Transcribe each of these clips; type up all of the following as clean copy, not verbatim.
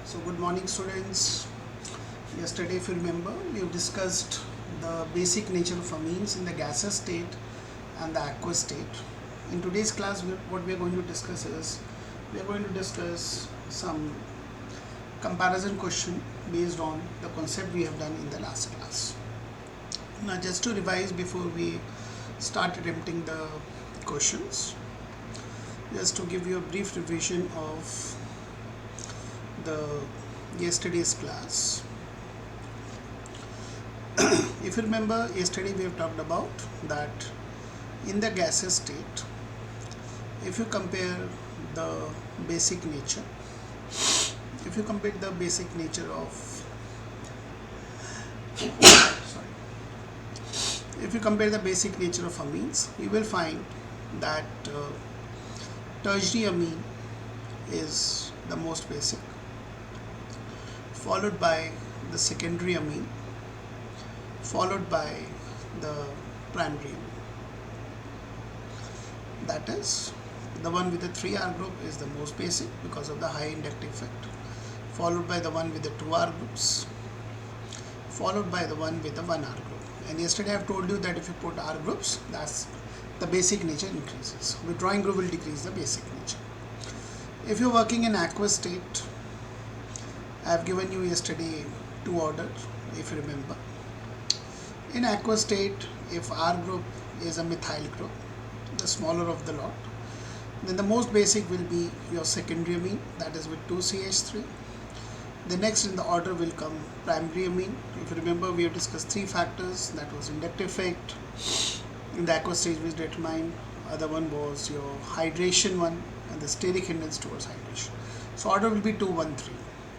So good morning students. Yesterday, if you remember, we have discussed the basic nature of amines in the gaseous state and the aqueous state. In today's class, what we are going to discuss is we are going to discuss some comparison question based on the concept we have done in the last class. Now just to revise before we start attempting the questions, just to give you a brief revision of the yesterday's class. If you remember, yesterday we have talked about that in the gaseous state, if you compare the basic nature, of if you compare the basic nature of amines, you will find that tertiary amine is the most basic, followed by the secondary amine, followed by the primary amine. That is, the one with the 3R group is the most basic because of the high inductive effect, followed by the one with the 2R groups, followed by the one with the 1R group. And yesterday I have told you that if you put R groups, that's the basic nature increases. Withdrawing group will decrease the basic nature. If you're working in aqueous state, I have given you yesterday two orders, if you remember. In aqueous state, if R group is a methyl group, the smaller of the lot, then the most basic will be your secondary amine, that is with 2CH3. The next in the order will come primary amine. If you remember, we have discussed three factors, that was inductive effect. In the aqueous stage we determined, other one was your hydration one and the steric hindrance towards hydration. So order will be 2, 1, 3.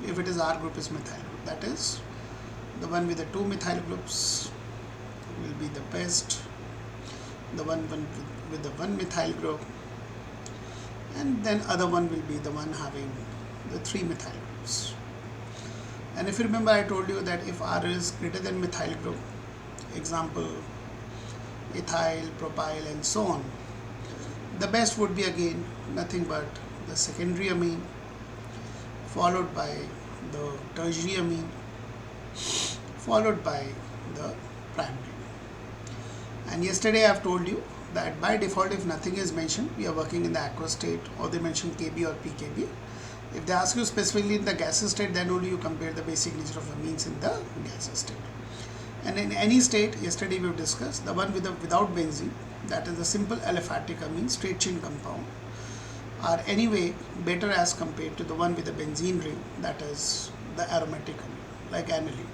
If it is R group is methyl group, that is the one with the 2 methyl groups will be the best, the one with the 1 methyl group, and then other one will be the one having the 3 methyl groups. And if you remember, I told you that if R is greater than methyl group, example ethyl, propyl and so on, the best would be again nothing but the secondary amine, followed by the tertiary amine, followed by the primary. And yesterday I have told you that by default, if nothing is mentioned, we are working in the aqueous state, or they mention Kb or pKb. If they ask you specifically in the gaseous state, then only you compare the basic nature of amines in the gaseous state. And in any state, yesterday we have discussed the one without benzene, that is the simple aliphatic amine, straight chain compound, are anyway better as compared to the one with the benzene ring, that is the aromatic amine, like aniline.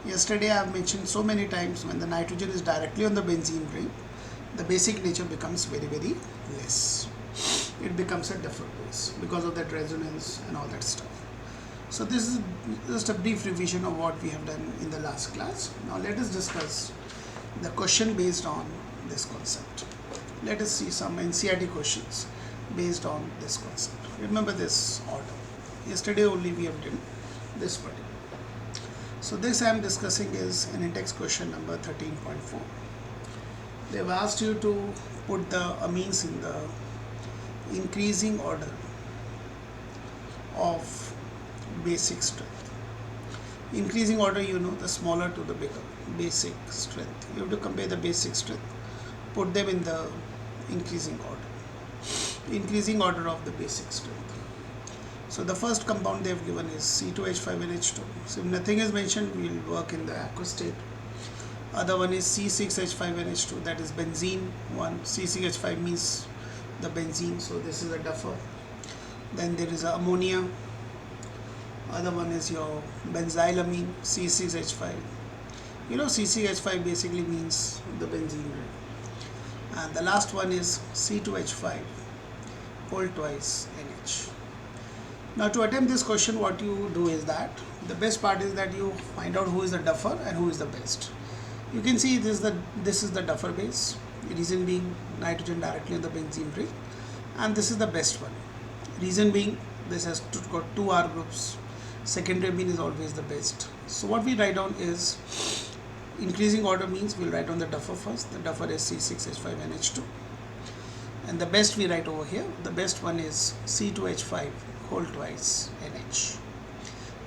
Yesterday I have mentioned so many times, when the nitrogen is directly on the benzene ring, the basic nature becomes very, very less. It becomes a differ base because of that resonance and all that stuff. So this is just a brief revision of what we have done in the last class. Now let us discuss the question based on this concept. Let us see some NCERT questions based on this concept. Remember this order. Yesterday only we have done this particular. So this I am discussing is an in-text question number 13.4. They have asked you to put the amines in the increasing order of basic strength. Increasing order, you know, the smaller to the bigger, basic strength. You have to compare the basic strength, put them in the increasing order of the basic strength. So the first compound they have given is C2H5NH2. So if nothing is mentioned, we will work in the aqueous state. Other one is C6H5NH2, that is benzene one. C6H5 means the benzene, so this is a duffer. Then there is ammonia. Other one is your benzylamine, C6H5. You know, C6H5 basically means the benzene ring. And the last one is C2H5 whole twice NH. Now to attempt this question, what you do is that the best part is that you find out who is the duffer and who is the best. You can see this is the duffer base, reason being nitrogen directly on the benzene ring, and this is the best one. Reason being this has got 2 R groups. Secondary amine is always the best. So what we write down is increasing order means we'll write on the duffer first. The duffer is C6H5NH2. and the best we write over here, the best one is C2H5 whole twice NH.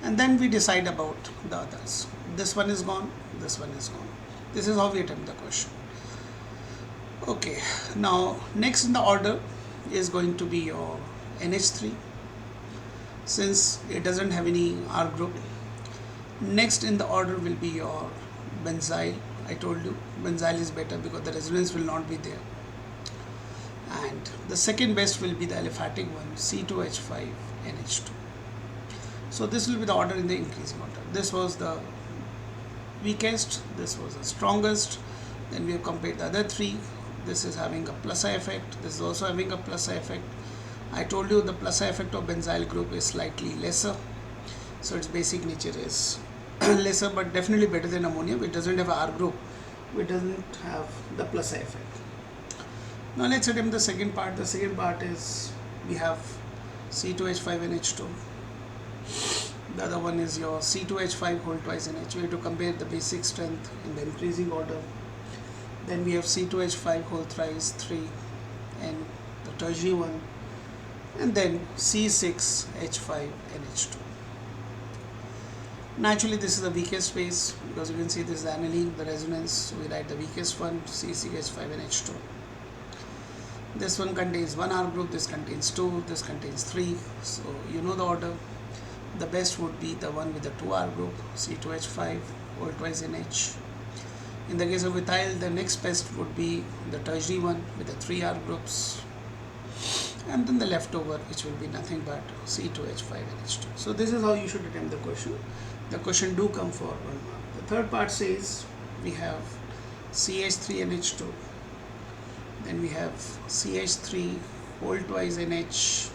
and then we decide about the others. This one is gone, this one is gone. This is how we attempt the question. Okay, now next in the order is going to be your NH3, since it doesn't have any R group. Next in the order will be your benzyl. I told you benzyl is better because the resonance will not be there. And the second best will be the aliphatic one, C2H5NH2. So this will be the order in the increasing order. This was the weakest, this was the strongest. Then we have compared the other three. This is having a plus I effect, this is also having a plus I effect. I told you the plus I effect of benzyl group is slightly lesser, so its basic nature is lesser, but definitely better than ammonium. It doesn't have R group, it doesn't have the plus I effect. Now let's attempt the second part. The second part is we have C2H5NH2. The other one is your C2H5 whole twice NH. We have to compare the basic strength in the increasing order. Then we have C2H5 whole thrice 3 and the tertiary one, and then C6H5NH2. Naturally this is the weakest base because you can see this is aniline, the resonance, so we write the weakest one, C6H5NH2. This one contains one R group, this contains 2, this contains 3, so you know the order. The best would be the one with the 2 R group, C2H5 whole twice NH. In the case of ethyl, the next best would be the tertiary one with the 3 R groups, and then the leftover, which will be nothing but C2H5NH2. So this is how you should attempt the question. The question do come for 1 mark. The third part says we have CH3NH2, then we have CH3 whole twice NH,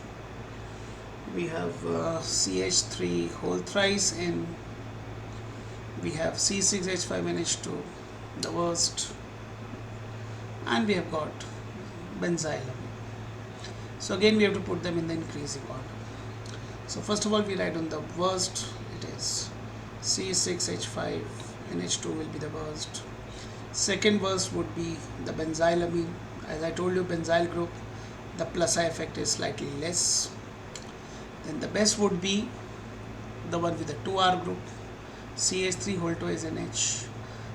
we have CH3 whole thrice N, we have C6H5NH2, the worst, and we have got benzyl. So again we have to put them in the increasing order. So first of all we write on the worst, it is C6H5NH2 will be the worst. Second worst would be the benzylamine. As I told you, benzyl group, the plus I effect is slightly less. Then the best would be the one with the 2R group, CH3 whole twice NH.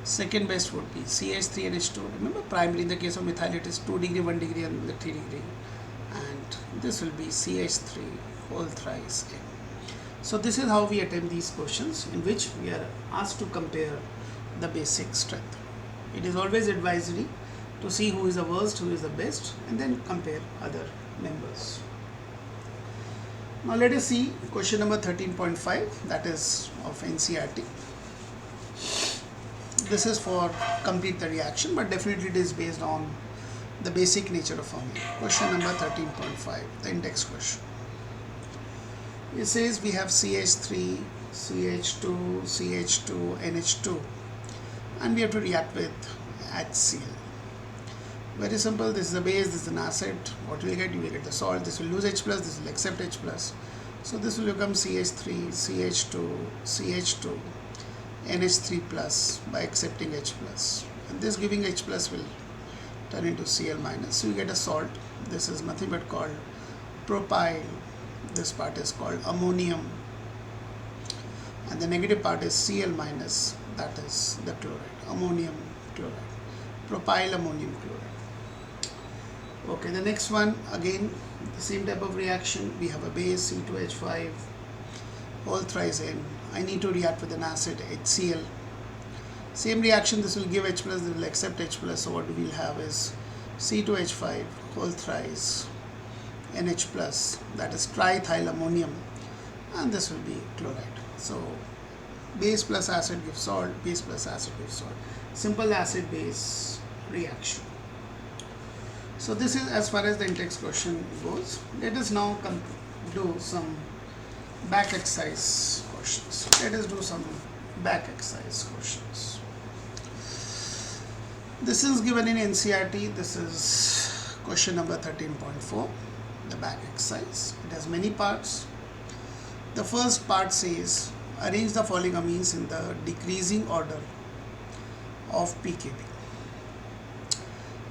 Second best would be CH3NH2. Remember, primary in the case of methyl it is 2 degree, 1 degree, and the 3 degree. And this will be CH3 whole thrice N. So this is how we attempt these questions, in which we are asked to compare the basic strength. It is always advisory to see who is the worst, who is the best, and then compare other members. Now let us see question number 13.5, that is of NCERT. This is for complete the reaction, but definitely it is based on the basic nature of formula. Question number 13.5, the index question. It says we have CH3, CH2, CH2, NH2, and we have to react with HCl. Very simple. This is the base, this is an acid. What will you get? You will get the salt. This will lose H plus, this will accept H plus. So this will become CH3, CH2, CH2, NH3 plus by accepting H plus. And this giving H plus will turn into Cl minus. So you get a salt. This is nothing but called propyl. This part is called ammonium. And the negative part is Cl minus, that is the chloride, ammonium chloride, propyl ammonium chloride. Okay, the next one, again the same type of reaction. We have a base C2H5 whole thrice N. I need to react with an acid HCl. Same reaction, this will give H plus, this will accept H plus. So what we will have is C2H5 whole thrice NH plus, that is triethyl ammonium, and this will be chloride. So base plus acid gives salt, base plus acid gives salt. Simple acid base reaction. So this is as far as the in-text question goes. Let us now do some back exercise questions. Let us do some back exercise questions. This is given in NCERT. This is question number 13.4, the back exercise. It has many parts. The first part says arrange the following amines in the decreasing order of pKb.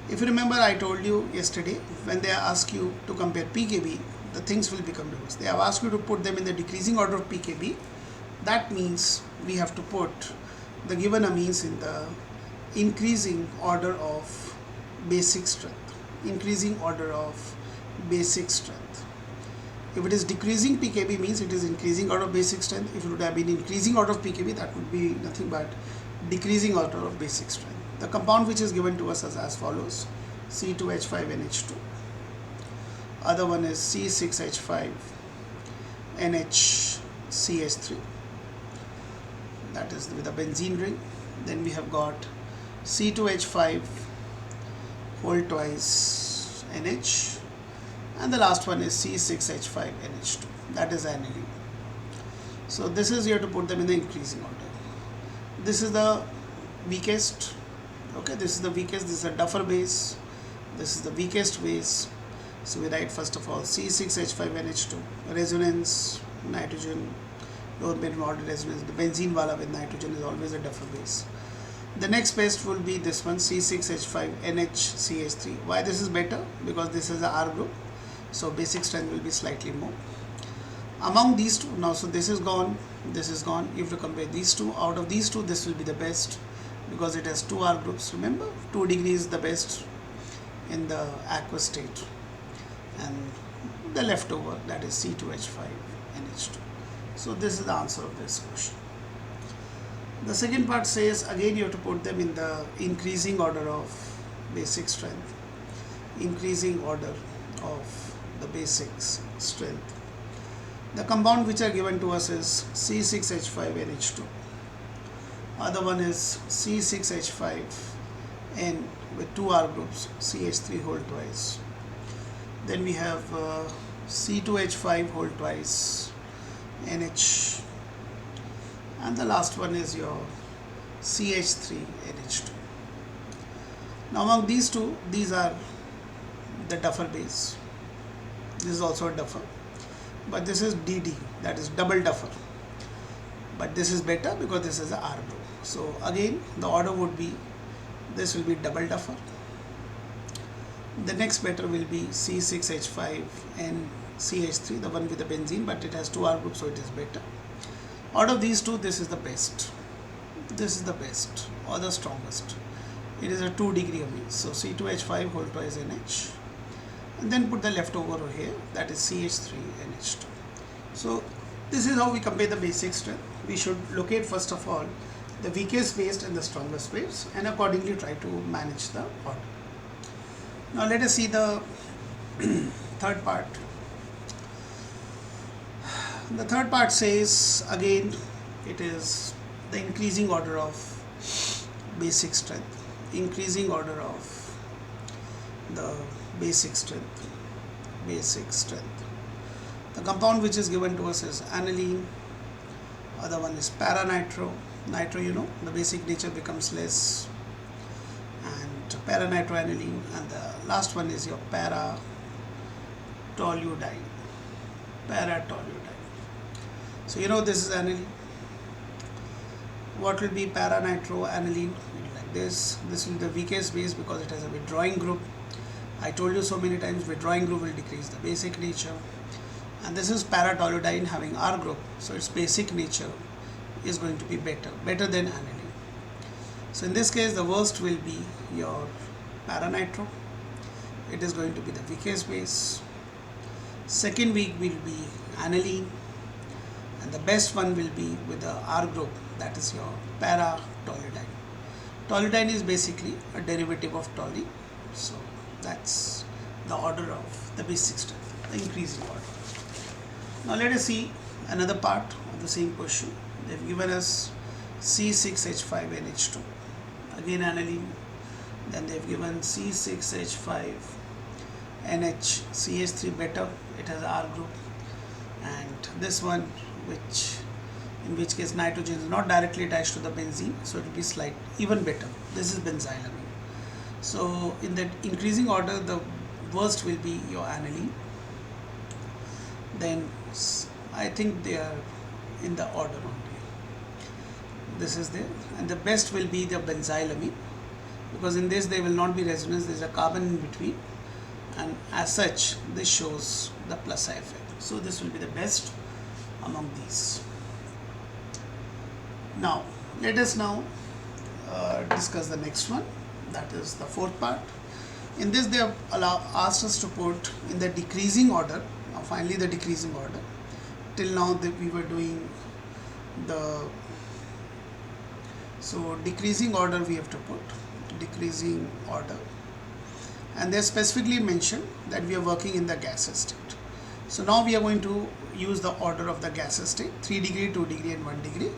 If you remember, I told you yesterday, when they ask you to compare pKb, the things will become loose. They have asked you to put them in the decreasing order of pKb, That means we have to put the given amines in the increasing order of basic strength. Increasing order of basic strength. If it is decreasing pKb means it is increasing order of basic strength. If it would have been increasing order of pKb, that would be nothing but decreasing order of basic strength. The compound which is given to us is as follows: C2H5NH2. Other one is C6H5NHCH3. That is with a benzene ring. Then we have got C2H5 whole twice NH, and the last one is C6H5NH2. That is aniline. So this is, you have to put them in the increasing order. This is the weakest. Okay, this is the weakest. This is a Duffer base. This is the weakest base. So we write first of all C6H5NH2, resonance, nitrogen, lower order resonance. The benzene wala with nitrogen is always a Duffer base. The next best will be this one, C6H5NHCH3. Why this is better? Because this is a R group, so basic strength will be slightly more. Among these two, now so this is gone, this is gone. If you compare these two, out of these two, this will be the best because it has two R groups. Remember, 2 degrees is the best in the aqueous state, and the leftover, that is C2H5NH2. So this is the answer of this question. The second part says, again you have to put them in the increasing order of basic strength. Increasing order of the basic strength. The compound which are given to us is C6H5NH2. Other one is C6H5N with 2 R groups, CH3 whole twice. Then we have C2H5 whole twice NH, and the last one is your CH3NH2. Now among these two, these are the Duffer base. This is also a Duffer, but this is DD, that is double Duffer. But this is better because this is a R group. So again the order would be, this will be double Duffer. The next better will be C6H5NCH3, the one with the benzene, but it has 2 R groups, so it is better. Out of these two, this is the best. This is the best or the strongest. It is a 2 degree amine. So C2H5 whole twice NH, and then put the leftover over here, that is CH3NH2. So this is how we compare the basic strength. We should locate first of all the weakest base and the strongest base, and accordingly try to manage the order. Now let us see the third part. The third part says, again it is the increasing order of basic strength. Increasing order of the basic strength. Basic strength. The compound which is given to us is aniline. Other one is paranitro. Nitro, you know, the basic nature becomes less, and paranitroaniline, and the last one is your para-toluidine. Para-toluidine. So you know this is aniline. What will be paranitroaniline? Like this. This will be the weakest base because it has a withdrawing group. I told you so many times, withdrawing group will decrease the basic nature. And this is para-toluidine having R group, so its basic nature is going to be better than aniline. So in this case, the worst will be your paranitro. It is going to be the weakest base. Second weak will be aniline, and the best one will be with the R group, that is your para-toluidine. Toluidine is basically a derivative of tolu, so that's the order of the basic strength, the increasing order. Now let us see another part of the same question. They've given us C6H5NH2, again aniline. Then they've given C6H5NHCH3 better, it has R group, and this one in which case nitrogen is not directly attached to the benzene, so it will be slight even better. This is benzylamine. So in that increasing order, the worst will be your aniline. Then I think they are in the order only. This is there, and the best will be the benzylamine, because in this there will not be resonance, there is a carbon in between, and as such this shows the plus effect. So this will be the best among these. Now let us now discuss the next one, that is the fourth part. In this they have asked us to put in the decreasing order. Now finally the decreasing order. Till now we were doing the, so decreasing order we have to put, decreasing order, and they specifically mentioned that we are working in the gas state. So now we are going to use the order of the gas state, 3 degree, 2 degree and 1 degree.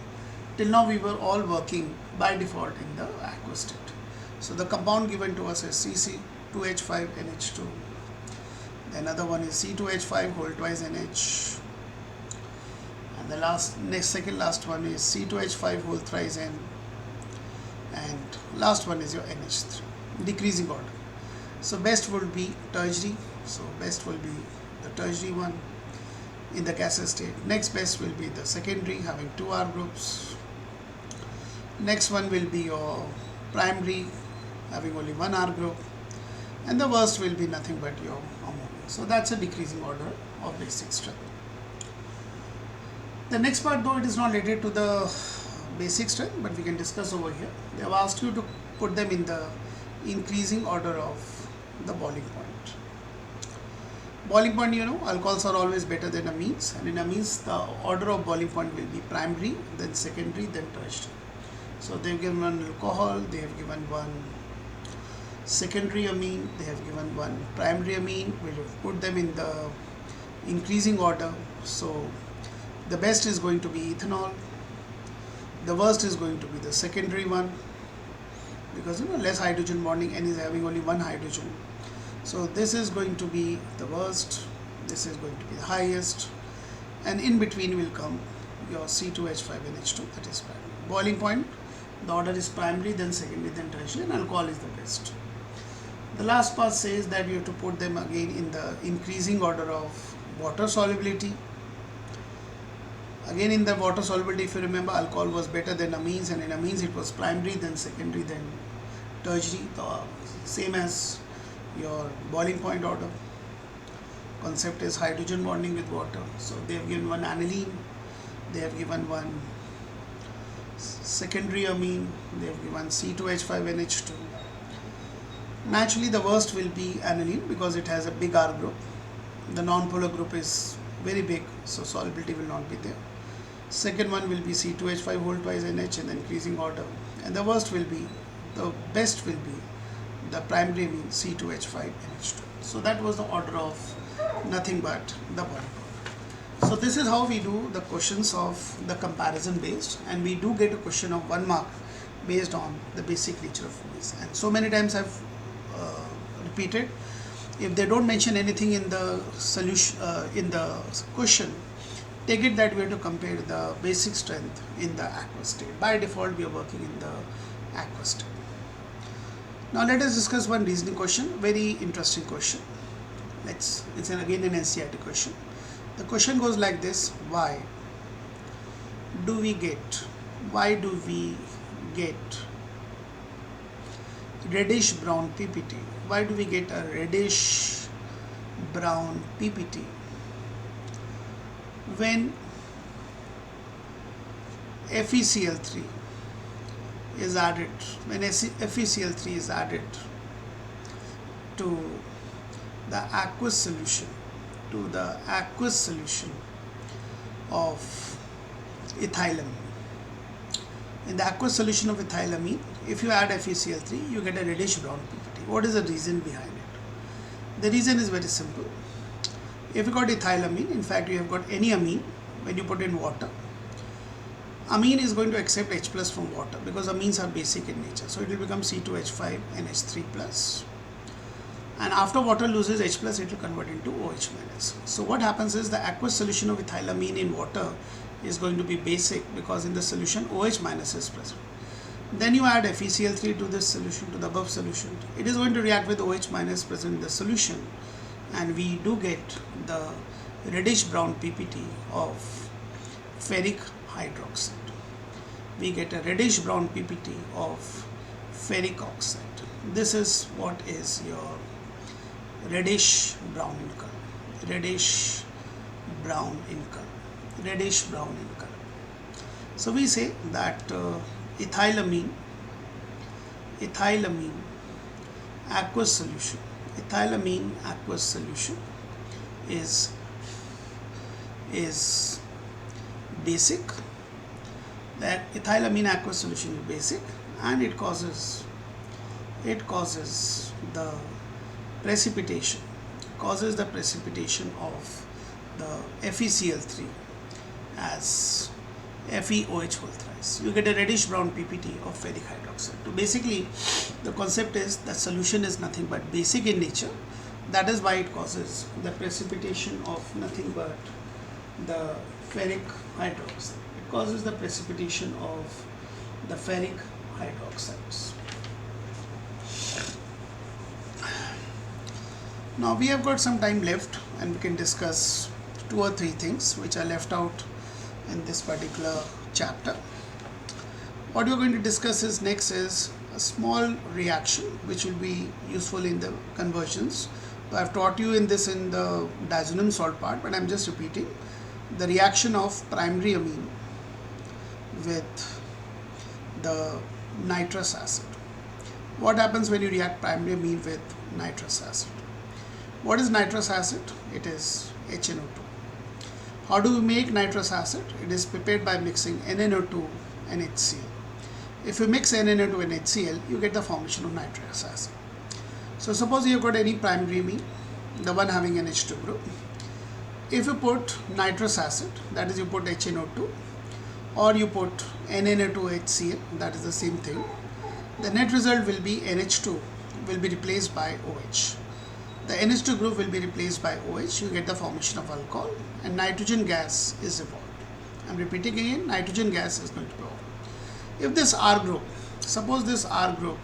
Till now we were all working by default in the aqueous state. So the compound given to us is CC2H5NH2. The another one is C2H5 whole twice NH. And the second last one is C2H5 whole thrice N. And last one is your NH3, decreasing order. So best would be tertiary. So best will be the tertiary one in the gaseous state. Next best will be the secondary, having 2 R groups. Next one will be your primary, having only 1 R group, and the worst will be nothing but your ammonia. So that's a decreasing order of basic strength. The next part, though it is not related to the basic strength, but we can discuss over here. They have asked you to put them in the increasing order of the boiling point. Boiling point, you know, alcohols are always better than amines, and in amines the order of boiling point will be primary, then secondary, then tertiary. So they have given one alcohol, they have given one secondary amine, they have given one primary amine. We will put them in the increasing order. So the best is going to be ethanol, the worst is going to be the secondary one, because you know less hydrogen bonding, N is having only one hydrogen. So this is going to be the worst, this is going to be the highest, and in between will come your C2H5NH2, that is primary. Boiling point, the order is primary, then secondary, then tertiary, and alcohol is the best. The last part says that you have to put them again in the increasing order of water solubility. Again in the water solubility, if you remember, alcohol was better than amines, and in amines it was primary, then secondary, then tertiary, the same as your boiling point order. Concept is hydrogen bonding with water. So they have given one aniline, they have given one secondary amine, they have given C2H5NH2. Naturally the worst will be aniline because it has a big R group. The non-polar group is very big, so solubility will not be there. Second one will be C2H5 whole twice NH in the increasing order, and the worst will be, the best will be the primary amine C2H5NH2. So that was the order of nothing but the boiling point. So this is how we do the questions of the comparison based, and we do get a question of 1 mark based on the basic nature of these. And so many times I've repeated, if they don't mention anything in the solution in the question, take it that we have to compare the basic strength in the aqueous state. By default we are working in the aqueous state. Now let us discuss one reasoning question, very interesting question. It's again an NCERT question. The question goes like this: why do we get reddish brown PPT? Why do we get a reddish brown PPT when FeCl3 is added, when FeCl3 is added to the aqueous solution, of ethylamine? In the aqueous solution of ethylamine, if you add FeCl3, you get a reddish brown PPT. What is the reason behind it? The reason is very simple. If you got ethylamine, in fact you have got any amine, when you put in water, amine is going to accept H plus from water because amines are basic in nature. So it will become C2H5NH3 plus. And after water loses H plus, it will convert into OH minus. So what happens is the aqueous solution of ethylamine in water is going to be basic because in the solution OH minus is present. Then you add FeCl3 to this solution, to the above solution. It is going to react with OH minus present in the solution, and we do get the reddish brown PPT of ferric hydroxide. We get a reddish brown PPT of ferric oxide. This is what is your reddish brown in color, reddish brown in color, reddish brown in color. So we say that ethylamine aqueous solution, ethylamine aqueous solution is basic. That ethylamine aqueous solution is basic, and it causes the precipitation of the FeCl3 as FeOH whole thrice. You get a reddish brown PPT of ferric hydroxide. So basically the concept is that solution is nothing but basic in nature. That is why it causes the precipitation of nothing but the ferric hydroxide. It causes the precipitation of the ferric hydroxides. Now we have got some time left, and we can discuss 2 or 3 things which are left out in this particular chapter. What we are going to discuss is next is a small reaction which will be useful in the conversions. So I have taught you in the diazonium salt part, but I am just repeating the reaction of primary amine with the nitrous acid. What happens when you react primary amine with nitrous acid? What is nitrous acid? It is HNO2. How do we make nitrous acid? It is prepared by mixing NNO2 and HCl. If you mix NNO2 and HCl, you get the formation of nitrous acid. So suppose you have got any primary amine, the one having NH2 group. If you put nitrous acid, that is you put HNO2, or you put NNO2HCl, that is the same thing, the net result will be NH2 will be replaced by OH. The NH2 group will be replaced by OH. You get the formation of alcohol, and nitrogen gas is evolved. I am repeating again, nitrogen gas is going to be evolved. If this R group, suppose this R group,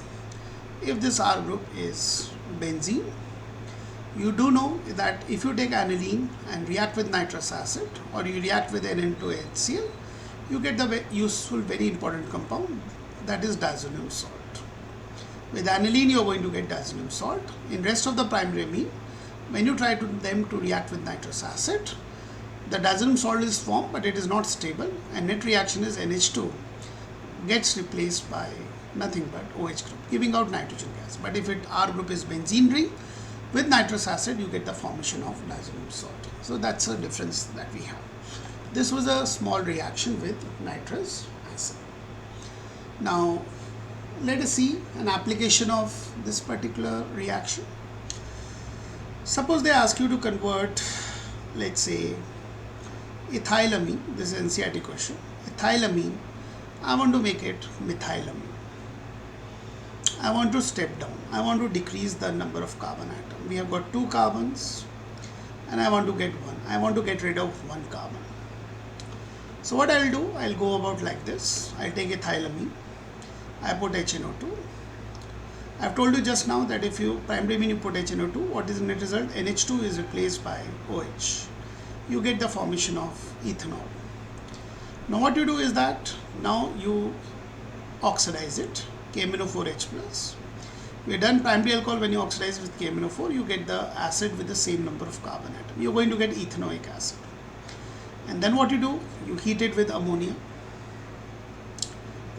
if this R group is benzene, you do know that if you take aniline and react with nitrous acid, or you react with NN2HCl, you get the very useful, very important compound, that is diazonium salt. With aniline you are going to get diazonium salt. In rest of the primary amine, when you try them to react with nitrous acid, the diazonium salt is formed, but it is not stable, and net reaction is NH2 gets replaced by nothing but OH group, giving out nitrogen gas. But if R group is benzene ring, with nitrous acid you get the formation of diazonium salt. So that's a difference that we have. This was a small reaction with nitrous acid. Now let us see an application of this particular reaction. Suppose they ask you to convert, let's say, ethylamine, this is an NCERT question, ethylamine, I want to make it methylamine. I want to step down, I want to decrease the number of carbon atoms. We have got 2 carbons and I want to get 1. I want to get rid of 1 carbon. So what I will do, I will go about like this. I will take ethylamine, I put HNO2. I have told you just now that if you primary amine you put HNO2, what is the net result? NH2 is replaced by OH. You get the formation of ethanol. Now what you do is that now you oxidize it, KMnO4H plus. We have done primary alcohol. When you oxidize with KMnO4, you get the acid with the same number of carbon atoms. You are going to get ethanoic acid. And then what you do, you heat it with ammonia.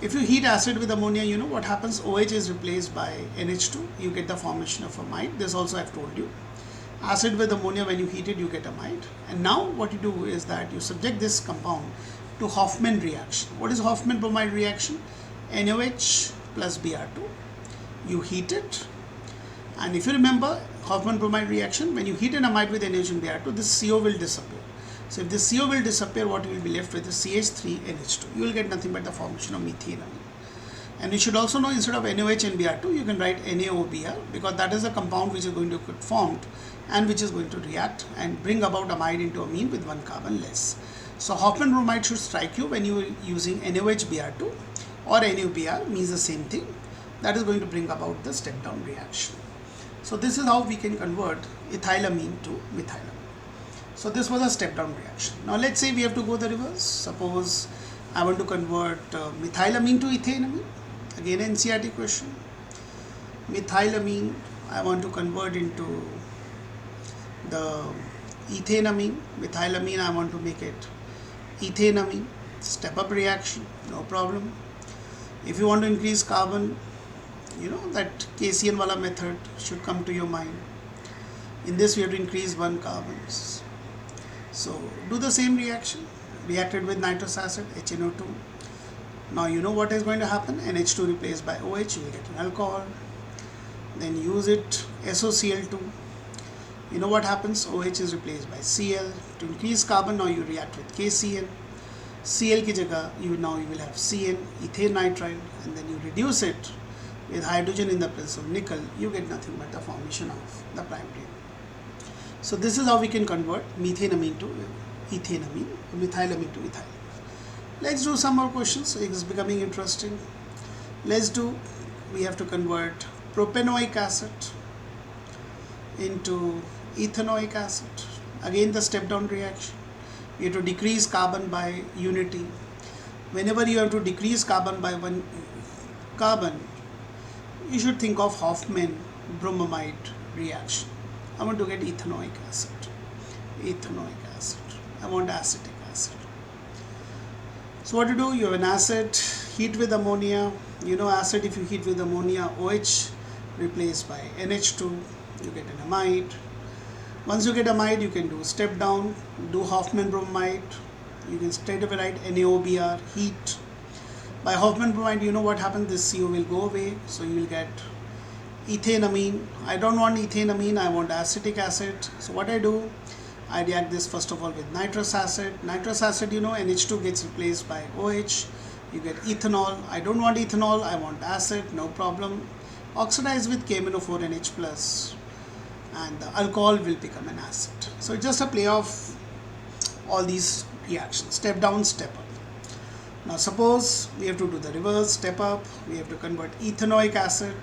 If you heat acid with ammonia, you know what happens? OH is replaced by NH2. You get the formation of amide. This also I have told you. Acid with ammonia, when you heat it, you get amide. And now what you do is that you subject this compound to Hofmann reaction. What is Hofmann bromide reaction? NaOH plus Br2. You heat it. And if you remember Hofmann bromide reaction, when you heat an amide with NaOH and Br2, this CO will disappear. So if this CO will disappear, what you will be left with is CH3NH2. You will get nothing but the formation of methanamine. And you should also know, instead of NaOH and Br2, you can write NaOBr, because that is a compound which is going to get formed and which is going to react and bring about amide into amine with 1 carbon less. So Hofmann bromide should strike you when you are using NaOH Br2 or NaOBr, means the same thing. That is going to bring about the step down reaction. So this is how we can convert ethylamine to methylamine. So this was a step down reaction. Now let's say we have to go the reverse. Suppose I want to convert methylamine to ethanamine. Again NCERT question. Methylamine I want to convert into the ethanamine. Methylamine I want to make it ethanamine. step up reaction, no problem. If you want to increase carbon, that KCN wala method should come to your mind. In this we have to increase 1 carbons. So do the same reaction, reacted with nitrous acid, HNO2. Now you know what is going to happen. NH2 replaced by OH, you will get an alcohol. Then use it, SOCl2. You know what happens, OH is replaced by Cl. To increase carbon, now you react with KCN. Cl ki jagah, you will have CN, ethane nitride, and then you reduce it with hydrogen in the presence of nickel, you get nothing but the formation of the primary. So this is how we can convert methanamine to ethanamine, methylamine to ethyl. Let's do some more questions. It's becoming interesting. We have to convert propanoic acid into ethanoic acid. Again the step down reaction. You have to decrease carbon by unity. Whenever you have to decrease carbon by 1 carbon, you should think of Hofmann bromamide reaction. I want to get ethanoic acid. I want acetic acid. So what to do? You have an acid, heat with ammonia. You know acid, if you heat with ammonia, OH replaced by NH2, you get an amide. Once you get amide, you can do step down, do Hofmann bromide. You can straight away write NaOBr, heat. By Hofmann bromide, you know what happens, this CO will go away, so you will get ethanamine. I don't want ethanamine, I want acetic acid. So what I do, I react this first of all with nitrous acid. Nitrous acid, NH2 gets replaced by OH. You get ethanol. I don't want ethanol, I want acid, no problem. Oxidize with KMnO4NH plus, and the alcohol will become an acid. So it's just a play of all these reactions, step down, step up. Now suppose we have to do the reverse, step up. We have to convert ethanoic acid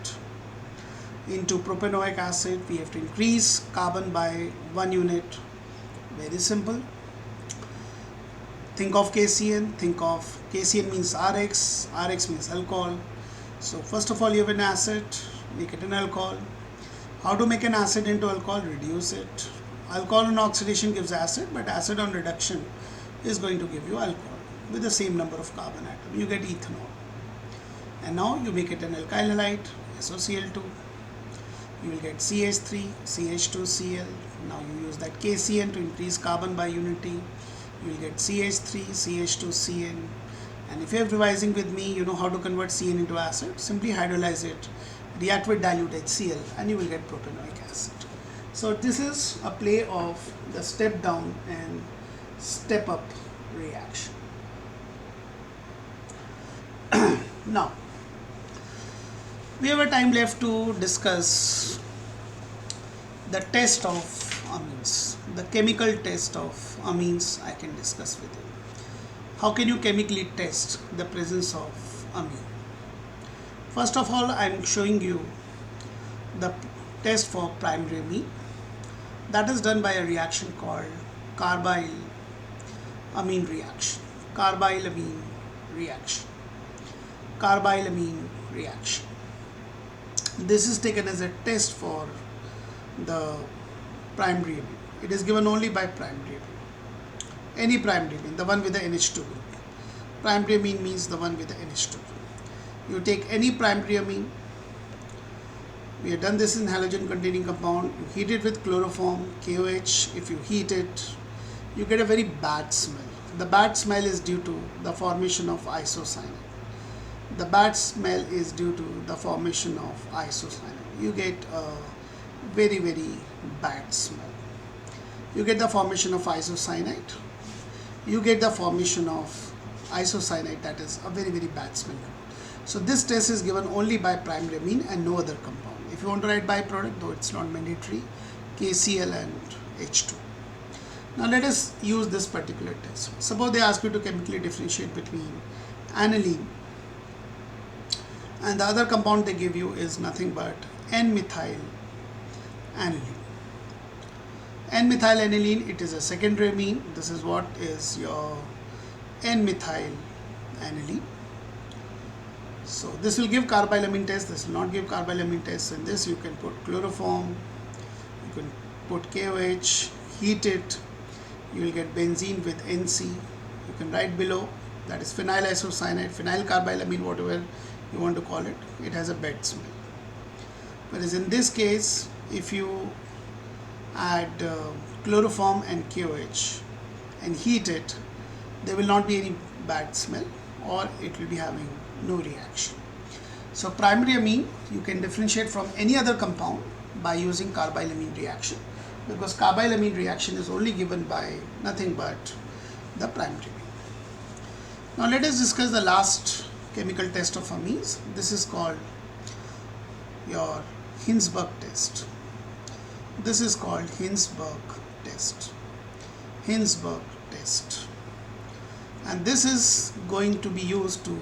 into propanoic acid. We have to increase carbon by 1 unit. Very simple. Think of KCN, KCN means RX means alcohol. So first of all you have an acid, make it an alcohol. How to make an acid into alcohol? Reduce it. Alcohol on oxidation gives acid, but acid on reduction is going to give you alcohol with the same number of carbon atoms. You get ethanol. And now you make it an alkyl halide, SOCl2. You will get CH3, CH2Cl. Now you use that KCN to increase carbon by unity. You will get CH3, CH2Cn. And if you are revising with me, you know how to convert CN into acid. Simply hydrolyze it, react with dilute HCl, and you will get propanoic acid. So this is a play of the step down and step up reaction. Now, we have a time left to discuss the test of amines, the chemical test of amines I can discuss with you. How can you chemically test the presence of amine? First of all, I am showing you the test for primary amine. That is done by a reaction called carbyl amine reaction. Carbyl amine reaction. This is taken as a test for the primary amine. It is given only by primary amine. Any primary amine, the one with the NH2 group. Primary amine means the one with the NH2 group. You take any primary amine. We have done this in halogen containing compound. You heat it with chloroform, KOH. If you heat it, you get a very bad smell. The bad smell is due to the formation of isocyanate. You get a very, very bad smell. You get the formation of isocyanate. You get the formation of isocyanate, that is a very, very bad smell. So this test is given only by primary amine and no other compound. If you want to write byproduct, though it's not mandatory, KCl and H2. Now let us use this particular test. Suppose they ask you to chemically differentiate between aniline, and the other compound they give you is nothing but N-methyl aniline. N-methyl aniline, it is a secondary amine. This is what is your N-methyl aniline. So this will give carbylamine test, this will not give carbylamine test. In this you can put chloroform, you can put KOH, heat it, you will get benzene with NC. You can write below that is phenyl isocyanide, phenyl carbylamine, whatever you want to call it, it has a bad smell. Whereas in this case, if you add chloroform and KOH and heat it, there will not be any bad smell, or it will be having no reaction. So primary amine you can differentiate from any other compound by using carbylamine reaction, because carbylamine reaction is only given by nothing but the primary amine. Now let us discuss the last chemical test of amines. This is called your Hinsberg test. This is called Hinsberg test. Hinsberg test. And this is going to be used to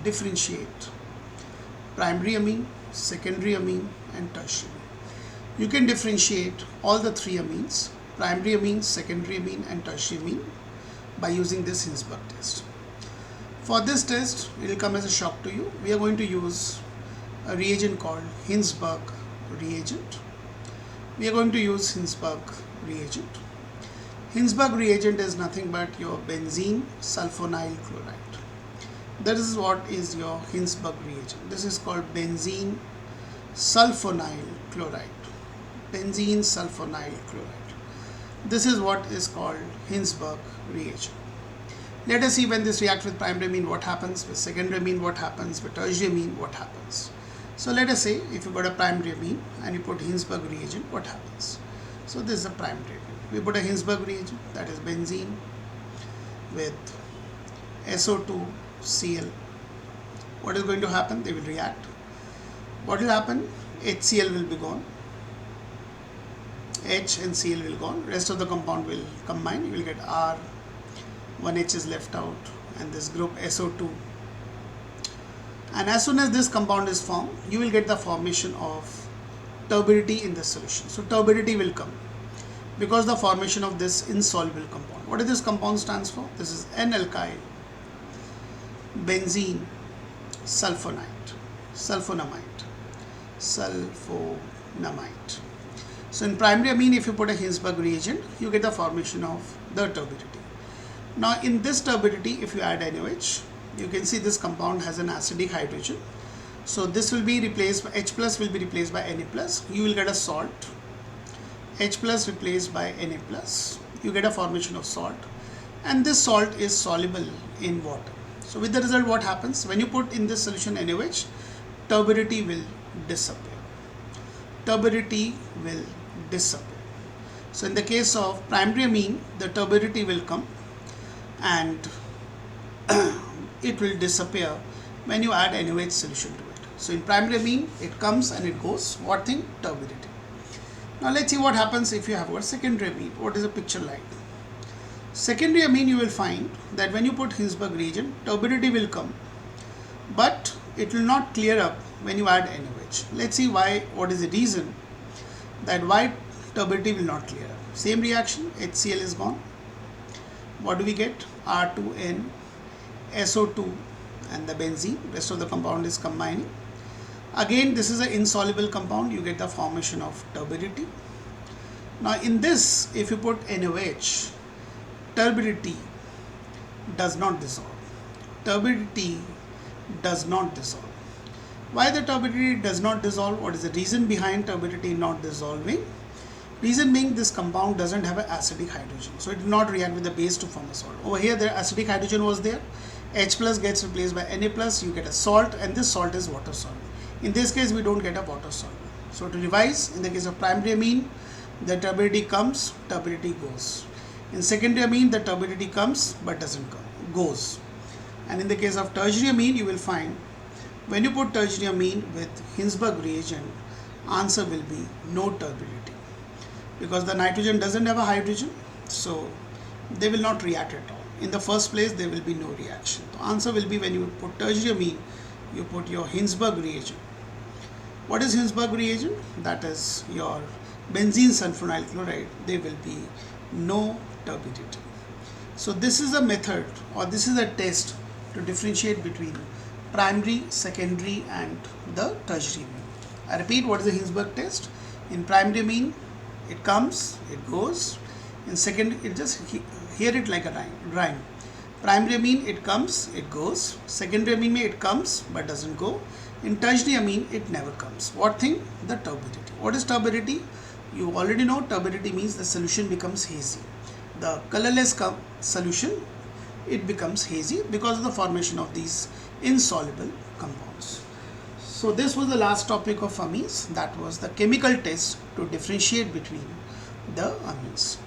differentiate primary amine, secondary amine and tertiary amine. You can differentiate all the three amines, primary amine, secondary amine and tertiary amine, by using this Hinsberg test. For this test, it will come as a shock to you. We are going to use a reagent called Hinsberg reagent. We are going to use Hinsberg reagent. Hinsberg reagent is nothing but your benzene sulfonyl chloride. That is what is your Hinsberg reagent. This is called benzene sulfonyl chloride. Benzene sulfonyl chloride. This is what is called Hinsberg reagent. Let us see when this reacts with primary amine what happens, with secondary amine what happens, with tertiary amine what happens. So let us say if you got a primary amine and you put Hinsberg reagent, what happens? So this is a primary amine. We put a Hinsberg reagent, that is benzene with SO2Cl. What is going to happen? They will react. What will happen? HCl will be gone. H and Cl will gone. Rest of the compound will combine. You will get R. One H is left out, and this group SO2. And as soon as this compound is formed, you will get the formation of turbidity in the solution. So turbidity will come because the formation of this insoluble compound. What does this compound stands for? This is N-alkyl benzene sulfonamide. So in primary amine, if you put a Hinsberg reagent, you get the formation of the turbidity. Now in this turbidity, if you add NaOH, you can see this compound has an acidic hydrogen. So this will be replaced by H plus will be replaced by Na plus. You will get a salt. H plus replaced by Na plus. You get a formation of salt, and this salt is soluble in water. So with the result, what happens when you put in this solution NaOH? Turbidity will disappear. Turbidity will disappear. So in the case of primary amine, the turbidity will come and it will disappear when you add NaOH solution to it. So in primary amine, it comes and it goes. What thing? Turbidity. Now let's see what happens if you have a secondary amine. What is the picture like? Secondary amine, you will find that when you put Hinsberg reagent, turbidity will come, but it will not clear up when you add NaOH. Let's see why. What is the reason that why turbidity will not clear up? Same reaction, HCl is gone. What do we get? R2N, SO2 and the benzene. Rest of the compound is combining. Again, this is an insoluble compound. You get the formation of turbidity. Now in this, if you put NaOH, turbidity does not dissolve. Turbidity does not dissolve. Why the turbidity does not dissolve? What is the reason behind turbidity not dissolving? Reason being, this compound doesn't have an acidic hydrogen, so it did not react with the base to form a salt. Over here, the acidic hydrogen was there. H plus gets replaced by Na plus. You get a salt, and this salt is water soluble. In this case, we don't get a water soluble. So to revise, in the case of primary amine, the turbidity comes, turbidity goes. In secondary amine, the turbidity comes but doesn't come, goes. And in the case of tertiary amine, you will find when you put tertiary amine with Hinsberg reagent, answer will be no turbidity, because the nitrogen doesn't have a hydrogen, so they will not react at all. In the first place, there will be no reaction. The answer will be when you put tertiary amine, you put your Hinsberg reagent. What is Hinsberg reagent? That is your benzene sulfonyl chloride. There will be no turbidity. So this is a method, or this is a test to differentiate between primary, secondary and the tertiary amine. I repeat, what is the Hinsberg test? In primary amine, it comes, it goes. In secondary, it just hear it like a rhyme. Primary amine, it comes, it goes. Secondary amine, it comes but doesn't go. In tertiary amine, it never comes. What thing? The turbidity. What is turbidity? You already know turbidity means the solution becomes hazy. The colorless solution, it becomes hazy because of the formation of these insoluble compounds. So this was the last topic of amines. That was the chemical test to differentiate between the amines.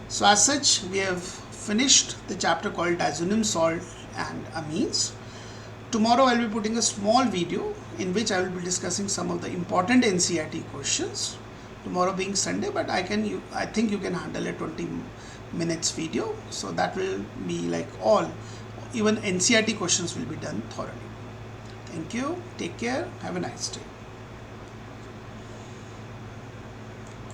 So as such, we have finished the chapter called diazonium salt and amines. Tomorrow I will be putting a small video in which I will be discussing some of the important NCERT questions. Tomorrow being Sunday, but I think you can handle a 20 minutes video. So that will be like even NCERT questions will be done thoroughly. Thank you. Take care. Have a nice day.